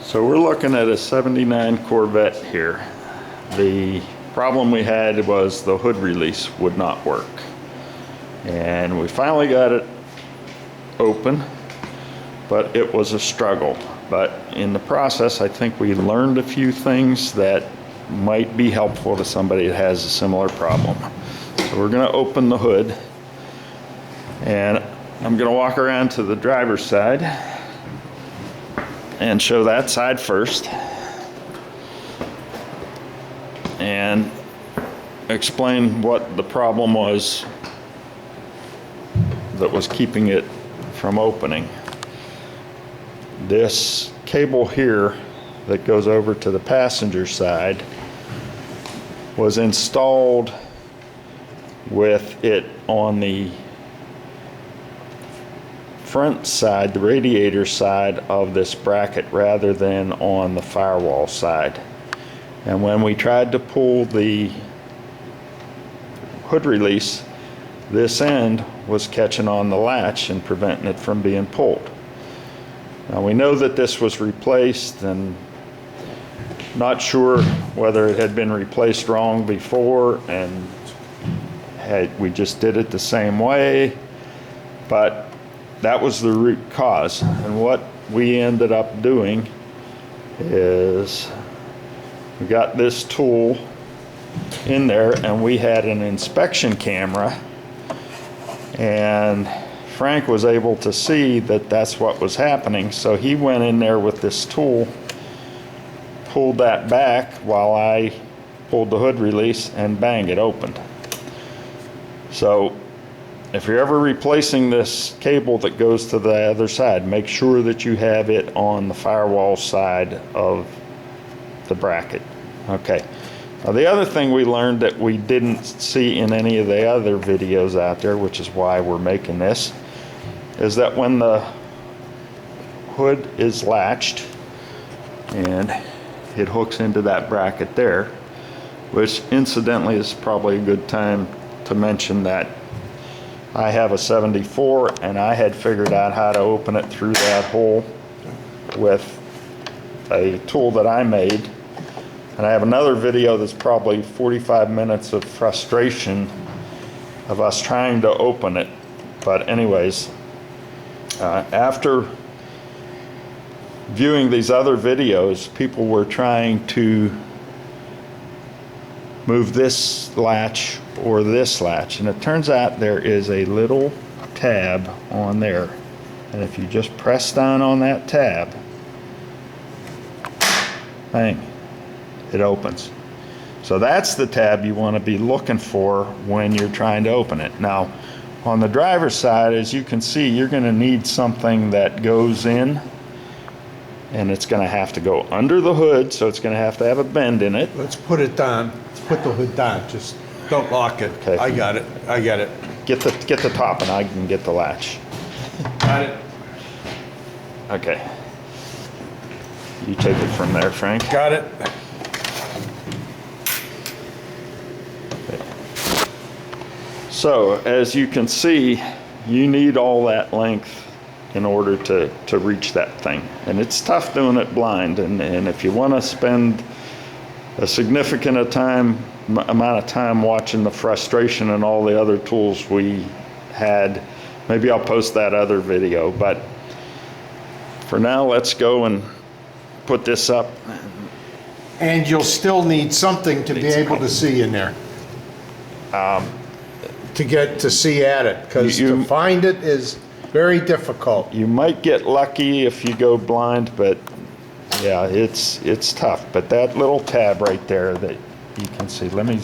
So we're looking at a 79 Corvette here. The problem we had was the hood release would not work. And we finally got it open, but it was a struggle. But in the process, I think we learned a few things that might be helpful to somebody that has a similar problem. So we're going to open the hood, and I'm going to walk around to the driver's side and show that side first and explain what the problem was that was keeping it from opening. This cable here that goes over to the passenger side was installed with it on the front side, the radiator side of this bracket, rather than on the firewall side. And when we tried to pull the hood release, this end was catching on the latch and preventing it from being pulled. Now we know that this was replaced, and not sure whether it had been replaced wrong before and we just did it the same way, but that was the root cause. And what we ended up doing is we got this tool in there, and we had an inspection camera, and Frank was able to see that that's what was happening. So he went in there with this tool, pulled that back while I pulled the hood release, and bang, it opened. So if you're ever replacing this cable that goes to the other side, make sure that you have it on the firewall side of the bracket. Okay. Now the other thing we learned that we didn't see in any of the other videos out there, which is why we're making this, is that when the hood is latched and it hooks into that bracket there, which incidentally is probably a good time to mention that I have a 74 and I had figured out how to open it through that hole with a tool that I made. And I have another video that's probably 45 minutes of frustration of us trying to open it. But anyways, after viewing these other videos, people were trying to move this latch or this latch, and it turns out there is a little tab on there, and if you just press down on that tab, bang, it opens. So that's the tab you want to be looking for when you're trying to open it. Now on the driver's side, as you can see, you're going to need something that goes in, and it's going to have to go under the hood, so it's going to have a bend in it. Let's put it down. Let's put the hood down. Just don't lock it. Okay. I got it. I got it. Get the top, and I can get the latch. Got it. Okay. You take it from there, Frank. Got it. So as you can see, you need all that length in order to reach that thing. And it's tough doing it blind. And if you want to spend a significant amount of time watching the frustration and all the other tools we had, maybe I'll post that other video. But for now, let's go and put this up. And you'll still need something to be able to see in there. To get to see at it, because to find it is very difficult. You might get lucky if you go blind, but yeah, it's tough. But that little tab right there that you can see, let me